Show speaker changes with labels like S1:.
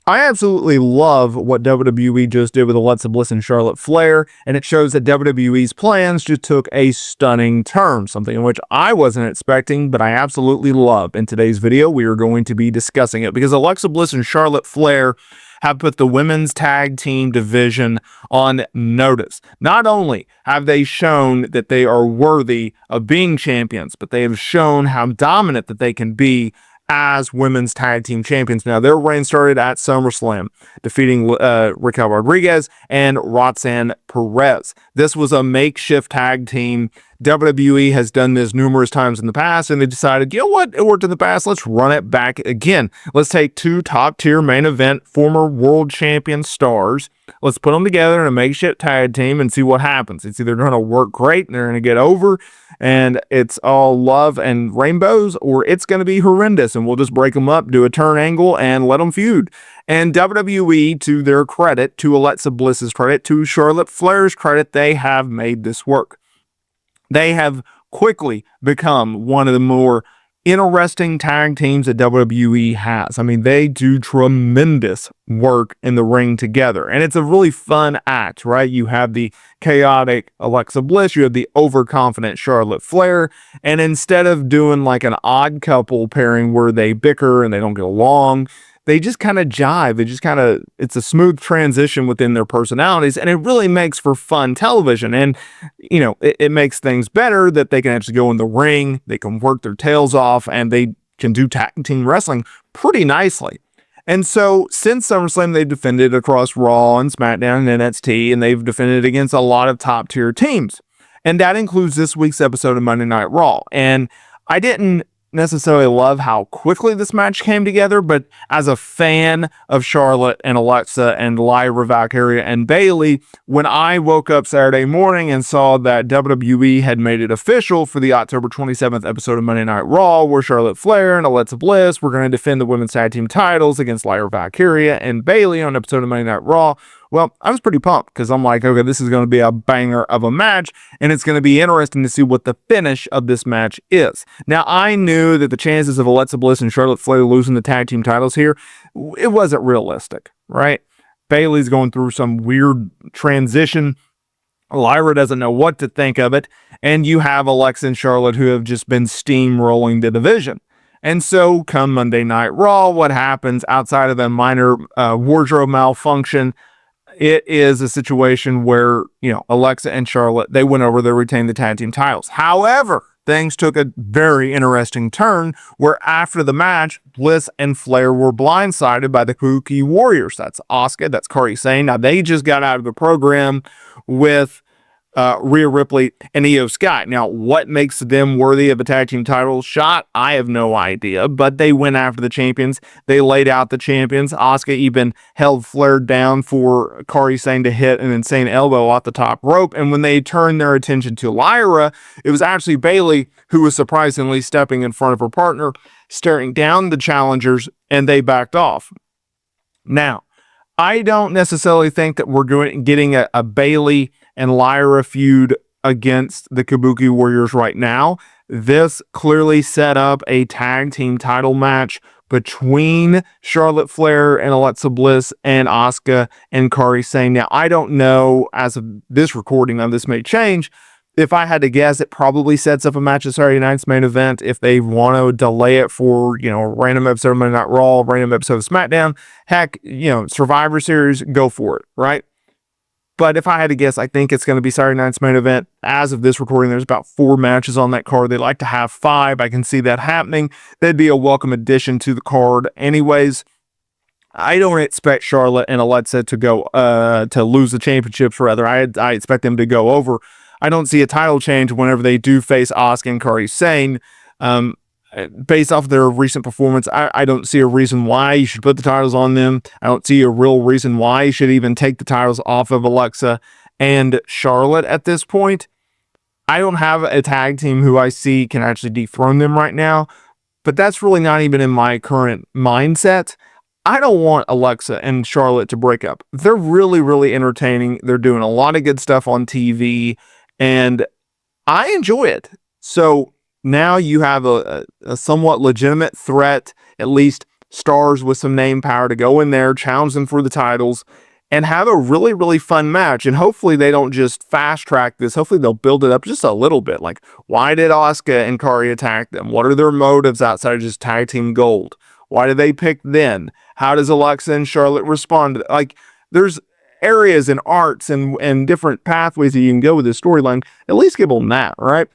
S1: I absolutely love what WWE just did with Alexa Bliss and Charlotte Flair, and it shows that WWE's plans just took a stunning turn, something in which I wasn't expecting, but I absolutely love. In today's video, we are going to be discussing it because Alexa Bliss and Charlotte Flair have put the women's tag team division on notice. Not only have they shown that they are worthy of being champions, but they have shown how dominant that they can be as women's tag team champions. Now, their reign started at SummerSlam, defeating Raquel Rodriguez and Roxanne Perez. This was a makeshift tag team. WWE has done this numerous times in the past, and they decided, you know what, it worked in the past, let's run it back again. Let's take two top-tier main event former world champion stars, let's put them together in a makeshift tag team and see what happens. It's either going to work great and they're going to get over, and it's all love and rainbows, or it's going to be horrendous, and we'll just break them up, do a turn angle, and let them feud. And WWE, to their credit, to Alexa Bliss's credit, to Charlotte Flair's credit, they have made this work. They have quickly become one of the more interesting tag teams that WWE has. I mean, they do tremendous work in the ring together, and it's a really fun act, right? You have the chaotic Alexa Bliss, you have the overconfident Charlotte Flair, and instead of doing like an odd couple pairing where they bicker and they don't get along, they just kind of jive. They just kind of, it's a smooth transition within their personalities, and it really makes for fun television. And, you know, it makes things better that they can actually go in the ring, they can work their tails off, and they can do tag team wrestling pretty nicely. And so since SummerSlam, they've defended across Raw and SmackDown and NXT, and they've defended against a lot of top tier teams. And that includes this week's episode of Monday Night Raw. And I didn't necessarily love how quickly this match came together, but as a fan of Charlotte and Alexa and Lyra Valkyria and Bayley, when I woke up Saturday morning and saw that WWE had made it official for the October 27th episode of Monday Night Raw, where Charlotte Flair and Alexa Bliss were going to defend the women's tag team titles against Lyra Valkyria and Bayley on an episode of Monday Night Raw, well, I was pretty pumped because I'm like, okay, this is going to be a banger of a match, and it's going to be interesting to see what the finish of this match is. Now, I knew that the chances of Alexa Bliss and Charlotte Flair losing the tag team titles here, it wasn't realistic, right? Bayley's going through some weird transition. Lyra doesn't know what to think of it, and you have Alexa and Charlotte who have just been steamrolling the division. And so, come Monday Night Raw, what happens outside of a minor wardrobe malfunction? It is a situation where, you know, Alexa and Charlotte, they went over, they retained the tag team titles. However, things took a very interesting turn where after the match, Bliss and Flair were blindsided by the Kabuki Warriors. That's Asuka, that's Kairi Sane. Now, they just got out of the program with Rhea Ripley and Io Sky. Now, what makes them worthy of a tag team title shot? I have no idea, but they went after the champions. They laid out the champions. Asuka even held Flair down for Kairi Sane to hit an insane elbow off the top rope. And when they turned their attention to Lyra, it was actually Bayley who was surprisingly stepping in front of her partner, staring down the challengers, and they backed off. Now, I don't necessarily think that we're getting a Bayley and Lyra feud against the Kabuki Warriors right now. This clearly set up a tag team title match between Charlotte Flair and Alexa Bliss and Asuka and Kairi Sane. Now, I don't know, as of this recording, now this may change. If I had to guess, it probably sets up a match at Saturday night's main event. If they want to delay it for, you know, a random episode of Monday Night Raw, a random episode of SmackDown, heck, you know, Survivor Series, go for it, right? But if I had to guess, I think it's going to be Saturday night's main event. As of this recording, there's about 4 matches on that card. They like to have 5. I can see that happening. That'd be a welcome addition to the card. Anyways, I don't expect Charlotte and Alexa to go to lose the championships. Rather, I expect them to go over. I don't see a title change whenever they do face Asuka and Kairi Sane. Based off their recent performance, I don't see a reason why you should put the titles on them. I don't see a real reason why you should even take the titles off of Alexa and Charlotte at this point. I don't have a tag team who I see can actually dethrone them right now, but that's really not even in my current mindset. I don't want Alexa and Charlotte to break up. They're really, really entertaining. They're doing a lot of good stuff on TV, and I enjoy it. So now you have a somewhat legitimate threat, at least stars with some name power to go in there, challenge them for the titles, and have a really, really fun match. And hopefully they don't just fast track this. Hopefully they'll build it up just a little bit. Like, why did Asuka and Kairi attack them? What are their motives outside of just tag team gold? Why did they pick then? How does Alexa and Charlotte respond? Like, there's areas and arcs and different pathways that you can go with this storyline. At least give them that, right?